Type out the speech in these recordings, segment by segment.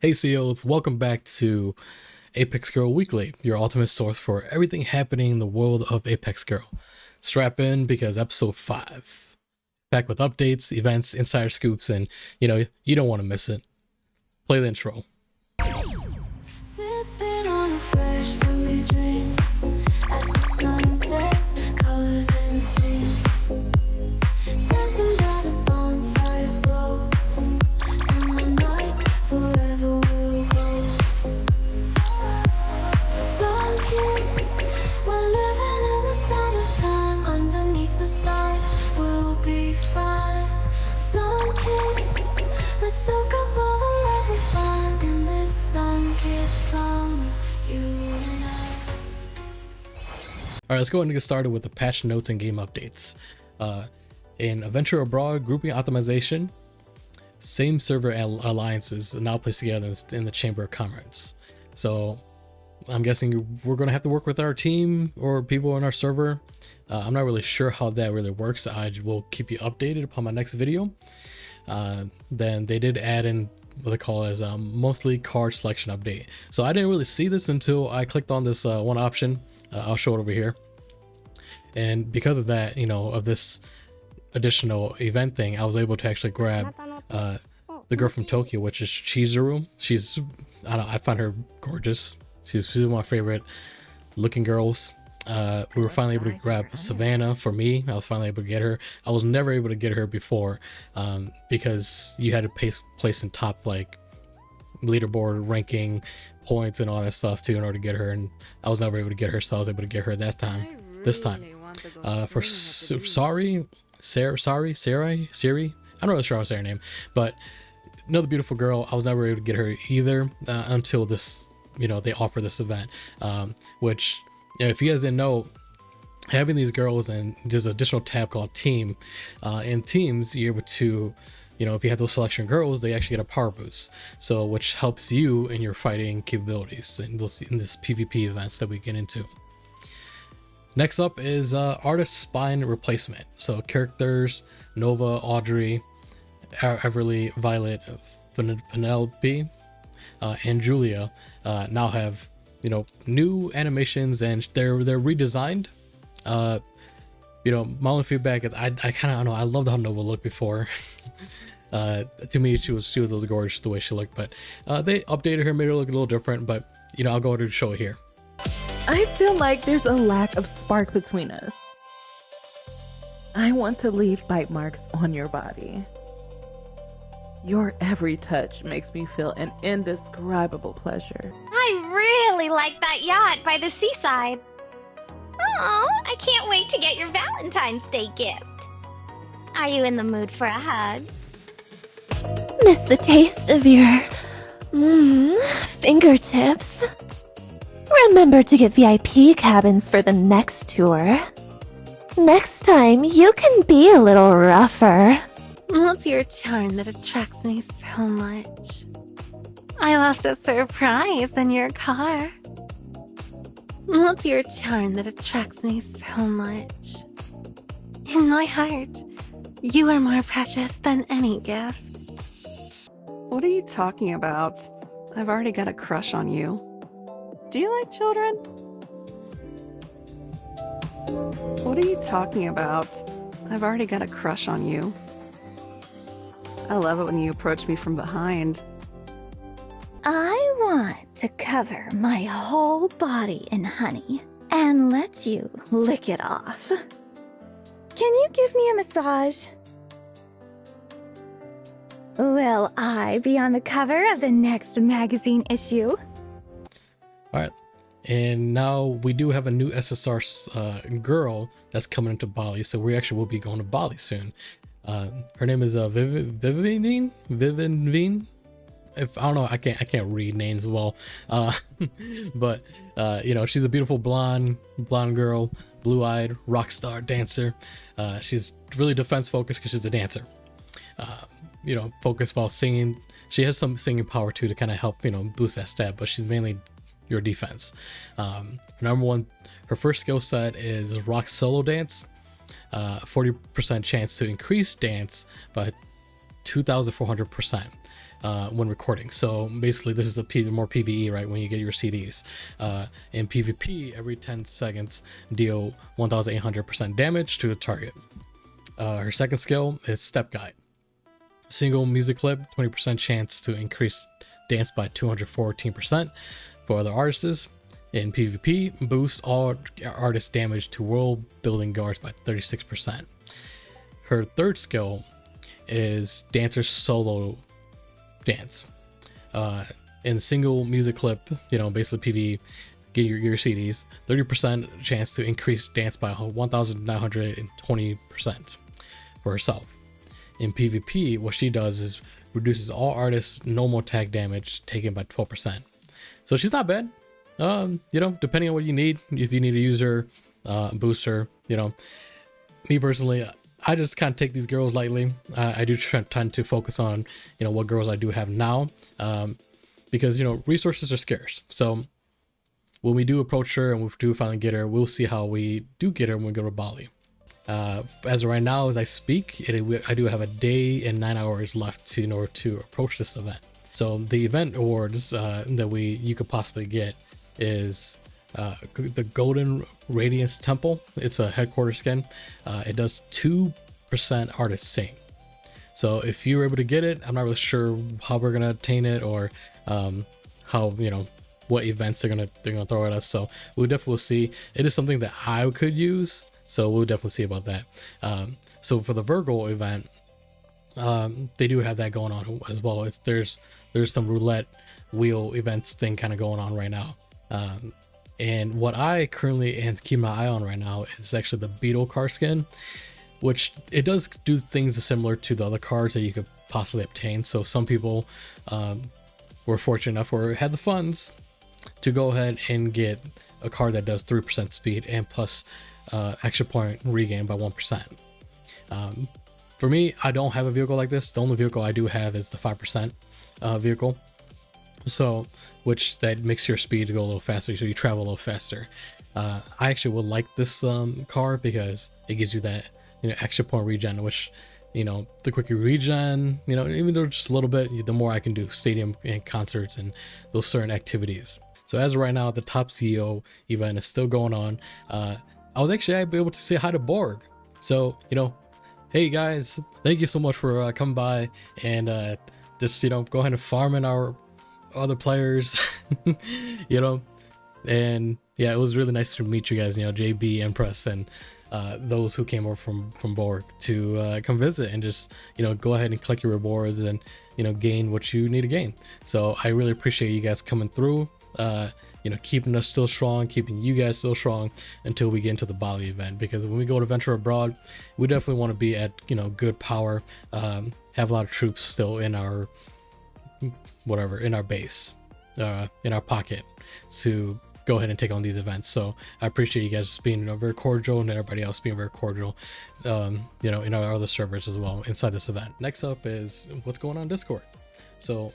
Hey CEOs, welcome back to Apex Girl Weekly, your ultimate source for everything happening in the world of Apex Girl. Strap in because episode 5, back with updates, events, insider scoops, and you don't want to miss it. Play the intro. Sipping on a fresh fruit drink as the sun sets, colors in sync. Dancing by the bonfire's glow. Summer nights forever will go. Sun kissed, we're living in the summertime. Underneath the stars, we'll be fine. Sun kissed, let's soak up all the love we find in this sun-kissed summer, you and I. Alright, let's go ahead and get started with the patch notes and game updates. In Adventure Abroad grouping optimization, same server alliances are now placed together in the Chamber of Commerce. So I'm guessing we're going to have to work with our team or people on our server. I'm not really sure how that really works. I will keep you updated upon my next video. Then they did add in what they call as a monthly card selection update. So I didn't really see this until I clicked on this one option. I'll show it over here. And because of that, of this additional event thing, I was able to actually grab the girl from Tokyo, which is Chizuru. I find her gorgeous. She's one of my favorite looking girls. We were finally able to grab Savannah for me. I was finally able to get her. I was never able to get her before because you had to place in top like leaderboard ranking points and all that stuff too in order to get her, and I was never able to get her, so I was able to get her this time. For Siri, I'm not really sure how to say her name, but another beautiful girl. I was never able to get her either until this, they offer this event, which, if you guys didn't know, having these girls, and there's an additional tab called Team. In Teams, you're able to, if you have those selection girls, they actually get a power boost, so which helps you in your fighting capabilities in this PvP events that we get into. Next up is artist spine replacement. So characters Nova, Audrey, Everly, Violet, Penelope, and Julia now have new animations, and they're redesigned. My only feedback is I kind of don't know. I loved how Nova looked before. To me, she was gorgeous the way she looked, but they updated her, made her look a little different. But I'll go ahead and show it here. I feel like there's a lack of spark between us. I want to leave bite marks on your body. Your every touch makes me feel an indescribable pleasure. I really like that yacht by the seaside. Oh, I can't wait to get your Valentine's Day gift. Are you in the mood for a hug? Miss the taste of your fingertips. Remember to get VIP cabins for the next tour. Next time, you can be a little rougher. What's your charm that attracts me so much? I left a surprise in your car. What's your charm that attracts me so much? In my heart, you are more precious than any gift. What are you talking about? I've already got a crush on you. Do you like children? What are you talking about? I've already got a crush on you. I love it when you approach me from behind. I want to cover my whole body in honey and let you lick it off. Can you give me a massage? Will I be on the cover of the next magazine issue? All right, and now we do have a new SSR girl that's coming into Bali, so we actually will be going to Bali soon. Her name is Vivienne. If I don't know, I can't read names well. But she's a beautiful blonde girl, blue-eyed rock star dancer. She's really defense focused because she's a dancer. Focused while singing. She has some singing power too to kind of help boost that stat, but she's mainly your defense. Her first skill set is rock solo dance. 40% chance to increase dance by 2,400%. when recording. So basically this is more PvE, right? When you get your CDs. In PvP, every 10 seconds deal 1800% damage to a target. Her second skill is Step Guide. Single music clip, 20% chance to increase dance by 214% for other artists. In PvP, boost all artist damage to world building guards by 36%. Her third skill is Dancer Solo Dance. In single music clip, basically PvE, get your CDs, 30% chance to increase dance by 1920% for herself. In PvP, what she does is reduces all artists' normal attack damage taken by 12%. So she's not bad. Depending on what you need, if you need to use her, boost her, me personally, I just kind of take these girls lightly. I do tend to focus on, what girls I do have now, because, resources are scarce. So when we do approach her and we do finally get her, we'll see how we do get her when we go to Bali. As of right now, as I speak, I do have a day and 9 hours left in order to approach this event. So the event awards that you could possibly get is the Golden Radiance Temple. It's a headquarters skin. It does 2% artist sing. So if you're able to get it, I'm not really sure how we're gonna attain it or how what events they're gonna throw at us. So we'll definitely see. It is something that I could use. So we'll definitely see about that. So for the Virgo event, they do have that going on as well. There's some roulette wheel events thing kind of going on right now. And what I currently am keeping my eye on right now is actually the Beetle card skin, which it does do things similar to the other cards that you could possibly obtain. So some people were fortunate enough or had the funds to go ahead and get a card that does 3% speed and plus extra point regain by 1%. For me, I don't have a vehicle like this. The only vehicle I do have is the 5% vehicle. So, which that makes your speed go a little faster, so you travel a little faster. I actually would like this car because it gives you that extra point regen, which the quicker you regen, even though just a little bit, the more I can do stadium and concerts and those certain activities. So as of right now, the top CEO event is still going on. I was actually able to say hi to Borg. So hey guys, thank you so much for coming by and just go ahead and farm in our other players. And yeah, it was really nice to meet you guys, JB, Empress, and those who came over from Borg to come visit and just go ahead and collect your rewards and gain what you need to gain. So I really appreciate you guys coming through, keeping us still strong, keeping you guys still strong until we get into the Bali event, because when we go to Adventure Abroad, we definitely want to be at good power, have a lot of troops still in our in our base, in our pocket to go ahead and take on these events. So I appreciate you guys being very cordial and everybody else being very cordial, in our other servers as well inside this event. Next up is what's going on in Discord. So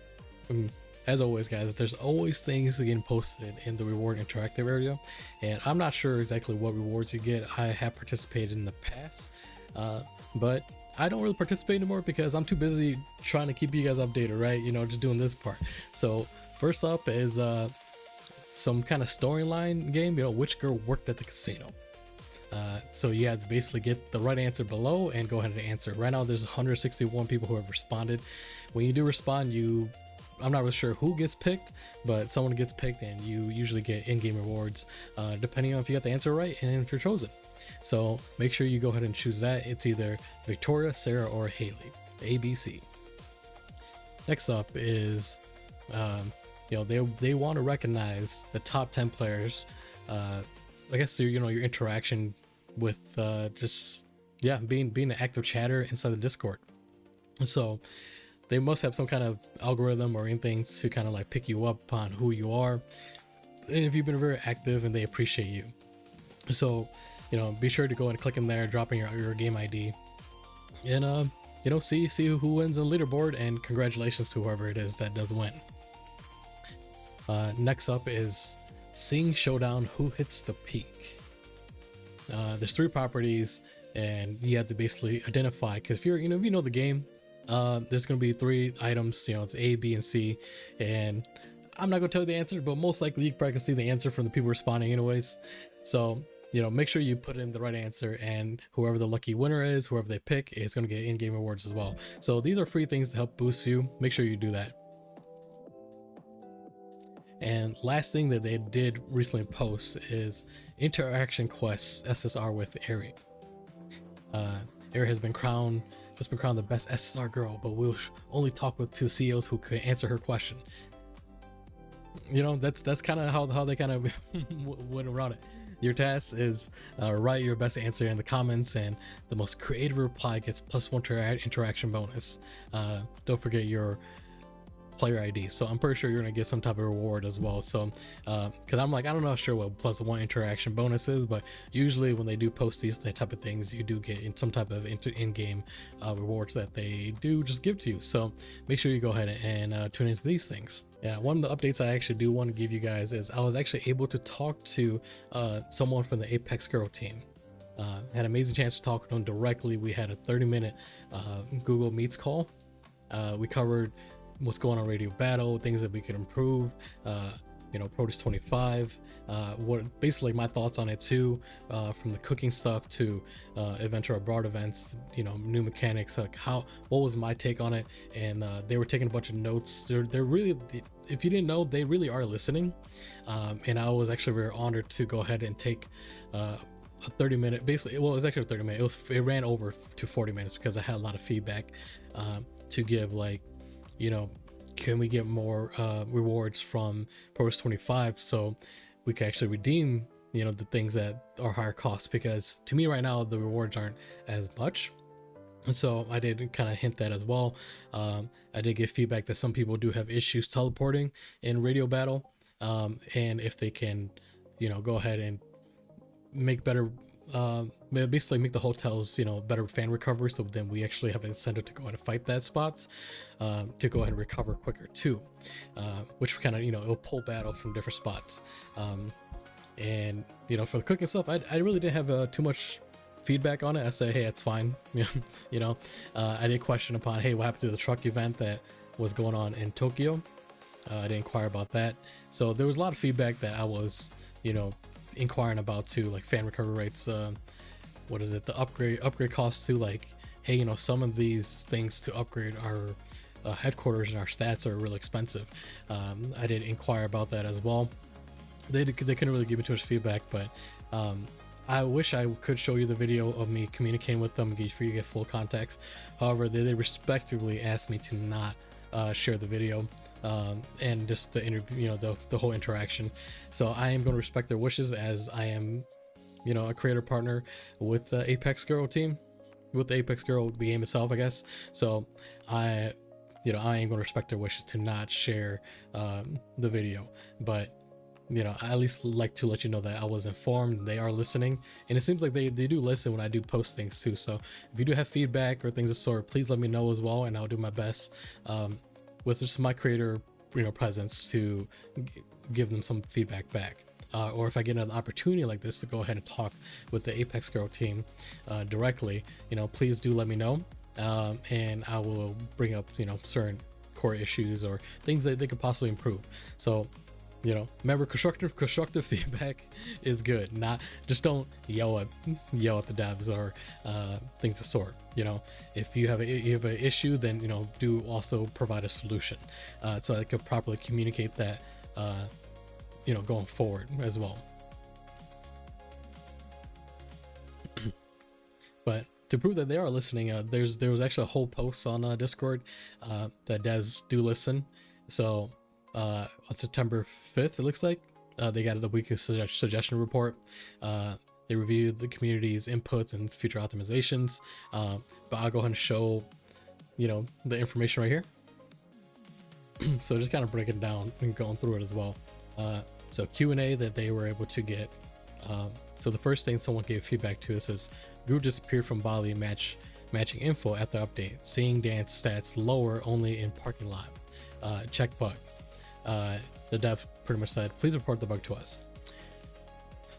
as always, guys, there's always things getting posted in the reward interactive area, and I'm not sure exactly what rewards you get. I have participated in the past, but I don't really participate anymore because I'm too busy trying to keep you guys updated, right? Just doing this part. So first up is some kind of storyline game, which girl worked at the casino. So you have to basically get the right answer below and go ahead and answer. Right now there's 161 people who have responded. When you do respond, I'm not really sure who gets picked, but someone gets picked and you usually get in-game rewards depending on if you got the answer right and if you're chosen. So make sure you go ahead and choose that. It's either Victoria, Sarah, or Haley. ABC. Next up is they want to recognize the top 10 players. I guess your interaction with being an active chatter inside the Discord. So they must have some kind of algorithm or anything to kind of like pick you up on who you are, and if you've been very active and they appreciate you. So be sure to go and click in there, drop in your game ID, and see who wins on the leaderboard, and congratulations to whoever it is that does win. Next up is Sing Showdown, Who Hits the Peak. There's 3 properties and you have to basically identify, because if you know the game, There's going to be 3 items, you know, it's A, B, and C, and I'm not going to tell you the answer, but most likely you probably can see the answer from the people responding anyways. So, you know, make sure you put in the right answer, and whoever the lucky winner is, whoever they pick, is going to get in-game rewards as well. So these are free things to help boost you. Make sure you do that. And last thing that they did recently post is interaction quests SSR with Ari. Ari has been crowned the best SSR girl, but we'll only talk with 2 CEOs who could answer her question. You know, that's kind of how they kind of went around it. Your task is write your best answer in the comments, and the most creative reply gets +1 interaction bonus. Don't forget your player ID. So I'm pretty sure you're gonna get some type of reward as well. So because I'm like, I don't know sure what +1 interaction bonus is, but usually when they do post these type of things, you do get in some type of in-game rewards that they do just give to you. So make sure you go ahead and tune into these things. Yeah, one of the updates I actually do want to give you guys is I was actually able to talk to someone from the Apex Girl team. Had an amazing chance to talk to them directly. We had a 30-minute Google Meets call. We covered what's going on Radio Battle, things that we could improve, you know, Produce 25, what basically my thoughts on it too, from the cooking stuff to Adventure Abroad events, you know, new mechanics, like what was my take on it. And they were taking a bunch of notes. They're really, if you didn't know, they really are listening. And I was actually very honored to go ahead and take a 30-minute, basically, well, it was actually a 30-minute, it ran over to 40 minutes because I had a lot of feedback to give, like, you know, can we get more rewards from Produce 25 so we can actually redeem, you know, the things that are higher cost, because to me right now the rewards aren't as much. And so I did kind of hint that as well. I did get feedback that some people do have issues teleporting in Radio Battle, and if they can, you know, go ahead and make better, basically make the hotels, you know, better fan recovery, so then we actually have an incentive to go ahead and fight that spots, to go ahead and recover quicker too, which kind of, you know, it'll pull battle from different spots. And you know, for the cooking stuff, I really didn't have too much feedback on it. I said, hey, it's fine. You know, I did question upon, hey, what happened to the truck event that was going on in Tokyo. I did inquire about that. So there was a lot of feedback that I was, you know, inquiring about too, like fan recovery rates, what is it, the upgrade costs too, like, hey, you know, some of these things to upgrade our headquarters and our stats are really expensive. I did inquire about that as well. They couldn't really give me too much feedback, but I wish I could show you the video of me communicating with them for you to get full context. However, they respectively asked me to not share the video, and just the interview, you know, the whole interaction. So I am going to respect their wishes, as I am, you know, a creator partner with the Apex Girl team, with the Apex Girl, the game itself, I guess. So I am going to respect their wishes to not share the video, but you know, I at least like to let you know that I was informed. They are listening, and it seems like they do listen when I do post things too. So if you do have feedback or things of sort, please let me know as well, and I'll do my best with just my creator, you know, presence to give them some feedback back. Or if I get an opportunity like this to go ahead and talk with the Apex Girl team directly, you know, please do let me know, and I will bring up, you know, certain core issues or things that they could possibly improve. So, you know, remember, constructive feedback is good. Not just don't yell at the devs or things of sort. You know, if you have an issue, then, you know, do also provide a solution, so I could properly communicate that, you know, going forward as well. But to prove that they are listening, there was actually a whole post on Discord that devs do listen. So on September 5th, it looks like they got the weekly suggestion report. They reviewed the community's inputs and future optimizations. But I'll go ahead and show, you know, the information right here. So just kind of breaking it down and going through it as well. So Q&A that they were able to get. So the first thing someone gave feedback to us is, Group disappeared from Bali matching info at the update. Seeing dance stats lower only in parking lot. Check bug. The dev pretty much said, please report the bug to us.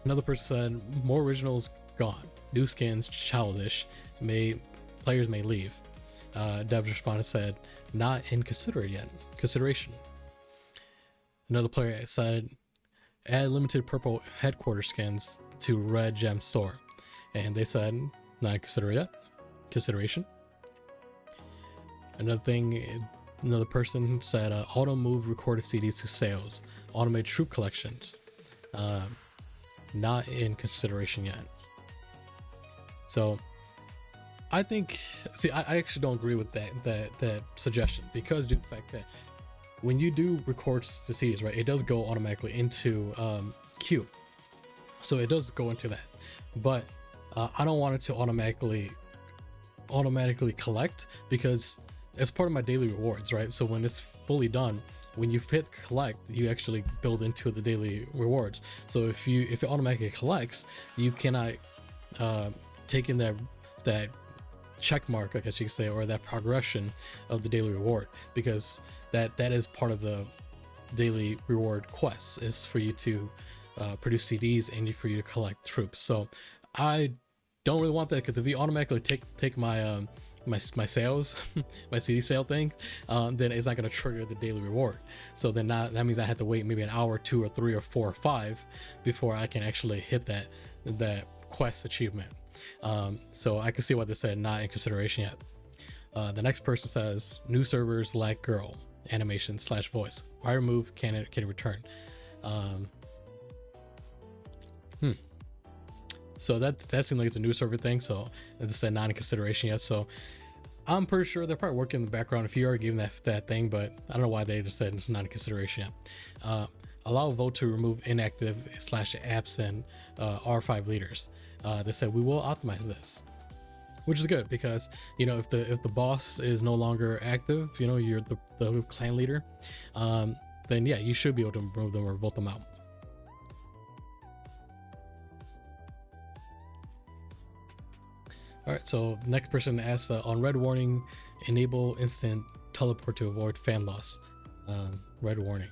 Another person said, more originals gone. New skins childish. Players may leave. Devs responded said, not in consideration. Another player said, add limited purple headquarters skins to red gem store, and they said not in consideration. Another person said auto move recorded CDs to sales, automate troop collections, not in consideration yet. So I think, I actually don't agree with that suggestion, because due to the fact that when you do record the CDs, right, it does go automatically into queue, so it does go into that. But I don't want it to automatically collect, because it's part of my daily rewards, right? So when it's fully done, when you hit collect, you actually build into the daily rewards. So if it automatically collects, you cannot take in that check mark, I guess you could say, or that progression of the daily reward, because that is part of the daily reward quests, is for you to produce CDs and for you to collect troops. So I don't really want that, because if you automatically take my my sales my CD sale thing, then it's not going to trigger the daily reward. So then that means I have to wait maybe an hour, 2 or 3 or 4 or 5 before I can actually hit that quest achievement. So I can see why they said not in consideration yet. The next person says, new servers lack girl animation / voice. Why removed, can it return? So that seems like it's a new server thing, so they said not in consideration yet. So I'm pretty sure they're probably working in the background if you already gave them that thing, but I don't know why they just said it's not in consideration yet. Allow vote to remove inactive / absent R5 leaders. They said we will optimize this, which is good, because if the boss is no longer active, you're the clan leader, then yeah, you should be able to remove them or vote them out. All right, so the next person asks, on red warning, enable instant teleport to avoid fan loss. Red warning.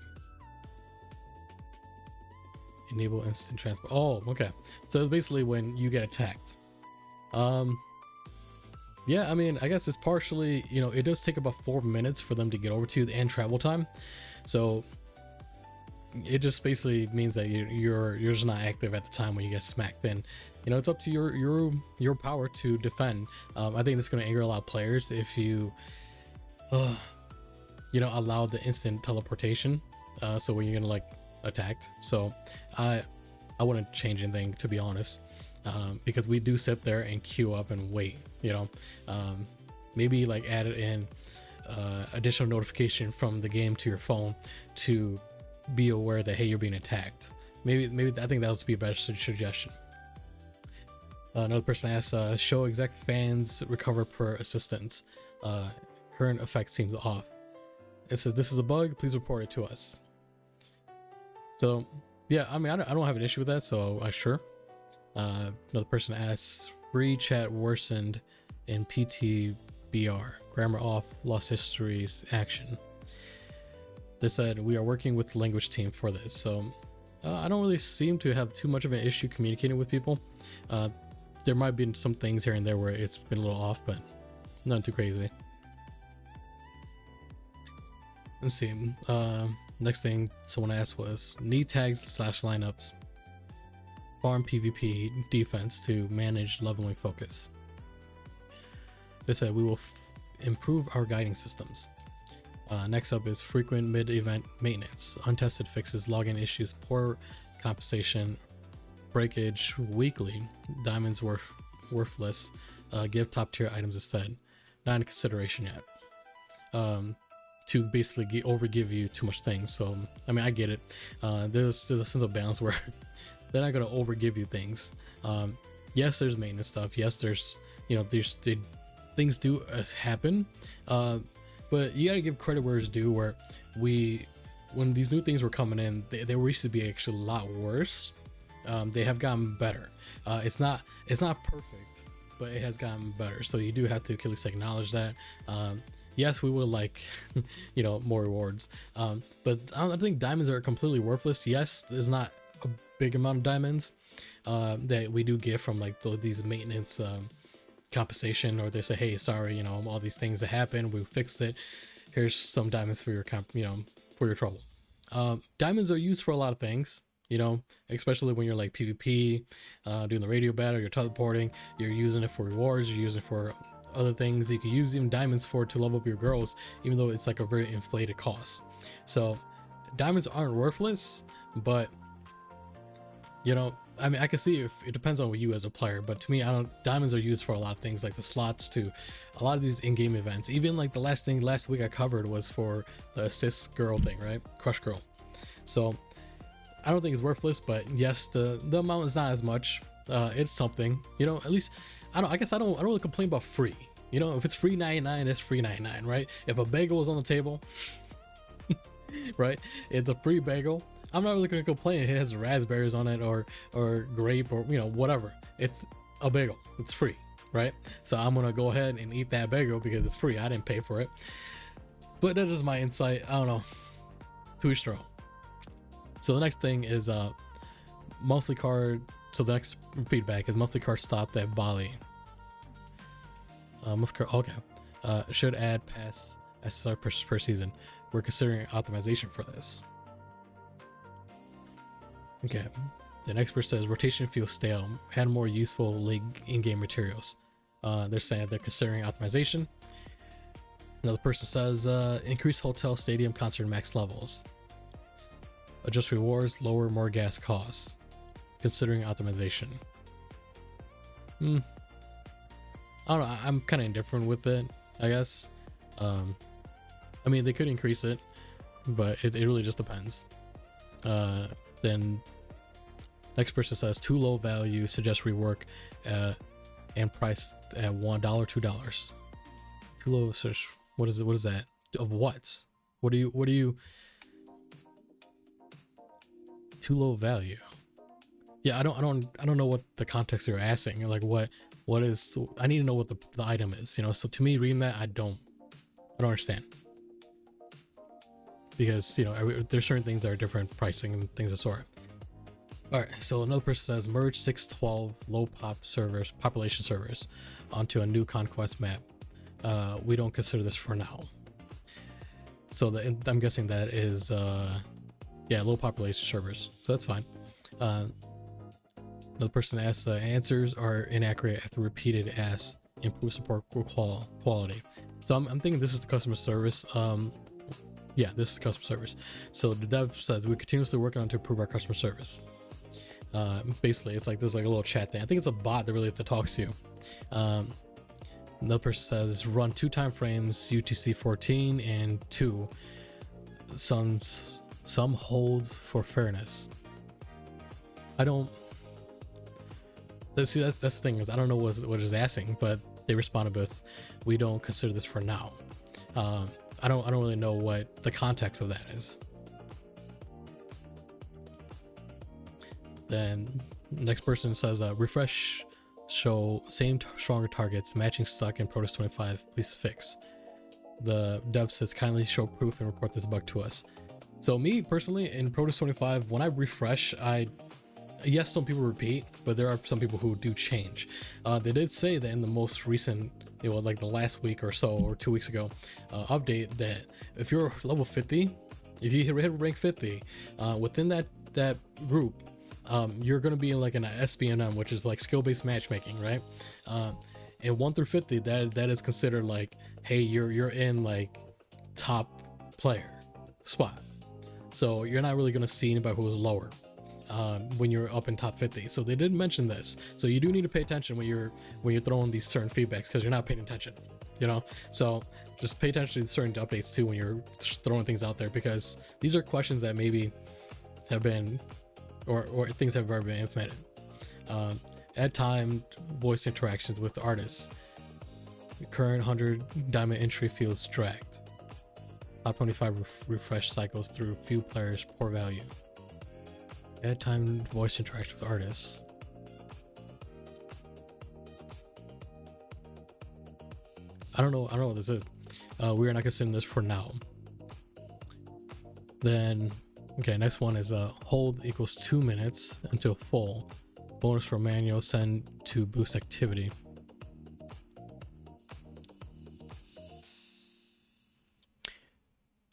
Enable instant transport. Oh, okay. So it's basically when you get attacked. Yeah, I mean, I guess it's partially, it does take about 4 minutes for them to get over to you, and travel time. So it just basically means that you're just not active at the time when you get smacked. And it's up to your power to defend. I think it's going to anger a lot of players if you allow the instant teleportation, so when you're gonna attacked. So I wouldn't change anything, to be honest, because we do sit there and queue up and wait. Maybe add it in additional notification from the game to your phone to be aware that, hey, you're being attacked. Maybe I think that would be a better suggestion. Another person asks, show exact fans recover per assistance. Current effect seems off. It says, this is a bug, please report it to us. So yeah, I mean, I don't have an issue with that, so sure. Another person asks, free chat worsened in PTBR, grammar off, lost histories, action. They said, we are working with the language team for this. So I don't really seem to have too much of an issue communicating with people. There might have been some things here and there where it's been a little off, but nothing too crazy. Let's see. Next thing someone asked was, need tags / lineups, farm PvP defense to manage leveling focus. They said, we will improve our guiding systems. Next up is frequent mid-event maintenance, untested fixes, login issues, poor compensation, breakage weekly, diamonds worthless, give top tier items instead. Not in consideration yet. To basically overgive you too much things. So I mean, I get it. There's a sense of balance where they're not gonna overgive you things. Yes, there's maintenance stuff. Yes, there's things do happen. But you gotta give credit where it's due. Where when these new things were coming in, they used to be actually a lot worse. They have gotten better. It's not perfect, but it has gotten better. So you do have to at least acknowledge that. Yes, we would like, more rewards. But I don't think diamonds are completely worthless. Yes, there's not a big amount of diamonds that we do get from these maintenance compensation, or they say, hey, sorry, all these things that happened, we fixed it. Here's some diamonds for your for your trouble. Diamonds are used for a lot of things, especially when you're like PvP, doing the radio battle, you're teleporting, you're using it for rewards, you're using it for other things. You can use even diamonds to level up your girls, even though it's like a very inflated cost. So diamonds aren't worthless, but I can see if it depends on you as a player, but to me, diamonds are used for a lot of things, like the slots to a lot of these in-game events. Even like the last week I covered was for the SSR Girl thing, right? Crush Girl. So I don't think it's worthless, but yes, the amount is not as much. It's something, at least I guess I don't really complain about free. If it's free 99, it's free 99, right? If a bagel is on the table, right? It's a free bagel. I'm not really gonna complain. It has raspberries on it or grape or whatever. It's a bagel. It's free, right? So I'm gonna go ahead and eat that bagel because it's free. I didn't pay for it. But that's just my insight. I don't know. To each their own. So the next thing is monthly card. So the next feedback is monthly card stopped at Bali. Monthly card. Okay. Should add pass SSR per season. We're considering optimization for this. Okay, the expert says rotation feels stale. Add more useful league in-game materials. They're saying they're considering optimization. Another person says increase hotel, stadium, concert max levels. Adjust rewards, lower more gas costs. Considering optimization. I don't know. I'm kind of indifferent with it, I guess. They could increase it, but it really just depends. Then next person says too low value, suggest rework and price at $1, $2. Too low search. What is it? What is that? Of what? What do you too low value? Yeah, I don't know what the context you're asking. Like what is, I need to know what the item is, so to me reading that I don't understand. Because there's certain things that are different pricing and things of sort. All right, so another person says merge 612 low population servers onto a new conquest map. We don't consider this for now. So I'm guessing that is low population servers, so that's fine. Another person asks answers are inaccurate after repeated asks improve support quality. So I'm thinking this is the customer service. Yeah, this is customer service. So the dev says we continuously working on to improve our customer service. Basically, it's like there's like a little chat thing. I think it's a bot that really have to talk to you. Another person says run 2 time frames UTC 14 and 2. Some holds for fairness. I don't. See, that's the thing is I don't know what is asking, but they responded with, we don't consider this for now. I don't really know what the context of that is. Then next person says refresh show same stronger targets matching stuck in Protoss 25, please fix. The dev says kindly show proof and report this bug to us. So me personally in Protoss 25, when I refresh, yes, some people repeat, but there are some people who do change. They did say that in the most recent, like the last week or so, or 2 weeks ago, update that if you're level 50, if you hit rank 50, within that group, you're gonna be in like an SBNM, which is like skill-based matchmaking, right? And 1 through 50, that is considered like, hey, you're in like top player spot. So you're not really gonna see anybody who is lower when you're up in top 50. So they did mention this. So you do need to pay attention when you're throwing these certain feedbacks, because you're not paying attention, So just pay attention to certain updates too when you're throwing things out there, because these are questions that maybe have been or things have already been implemented. Add timed voice interactions with artists. Current 100 diamond entry fields dragged. Top 25 refresh cycles through few players, poor value. Add timed voice interaction with artists. I don't know what this is. We are not considering this for now. Then, okay, next one is hold equals 2 minutes until full. Bonus for manual send to boost activity.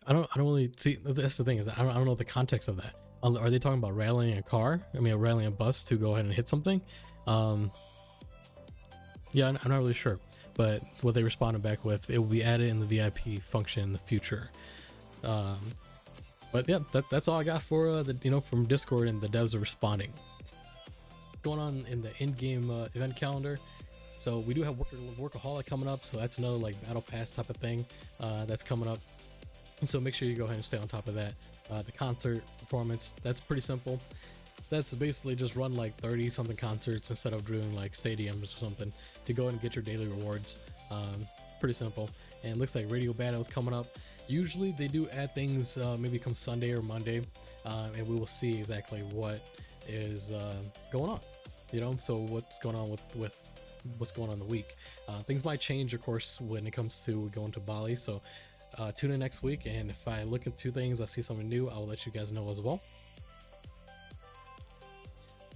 I don't really see. That's the thing, is I don't know the context of that. Are they talking about rallying a car? I mean, rallying a bus to go ahead and hit something? Yeah, I'm not really sure. But what they responded back with, it will be added in the VIP function in the future. But yeah, that's all I got for from Discord, and the devs are responding. Going on in the in-game event calendar. So we do have Workaholic coming up, so that's another like battle pass type of thing that's coming up. And so make sure you go ahead and stay on top of that. The concert performance, that's pretty simple. That's basically just run like 30 something concerts instead of doing like stadiums or something to go and get your daily rewards. Pretty simple. And it looks like radio battles coming up. Usually they do add things maybe come Sunday or Monday, and we will see exactly what is going on. So what's going on with what's going on the week. Things might change, of course, when it comes to going to Bali. So tune in next week, and if I look into things, I see something new, I will let you guys know as well.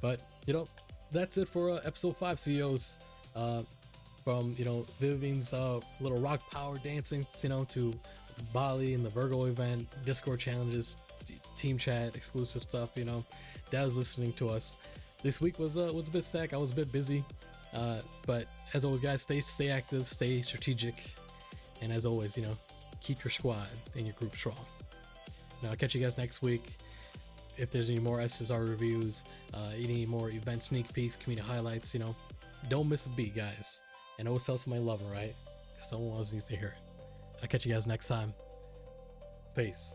But that's it for episode 5, CEOs. From Vivienne's little rock power dancing, to Bali and the Virgo event, Discord challenges, team chat, exclusive stuff. Dad's listening to us. This week was a bit stacked. I was a bit busy, but as always, guys, stay active, stay strategic, and as always, keep your squad and your group strong. Now, I'll catch you guys next week. If there's any more SSR reviews, any more event sneak peeks, community highlights, don't miss a beat, guys. And always tell somebody love them, right? Someone else needs to hear it. I'll catch you guys next time. Peace.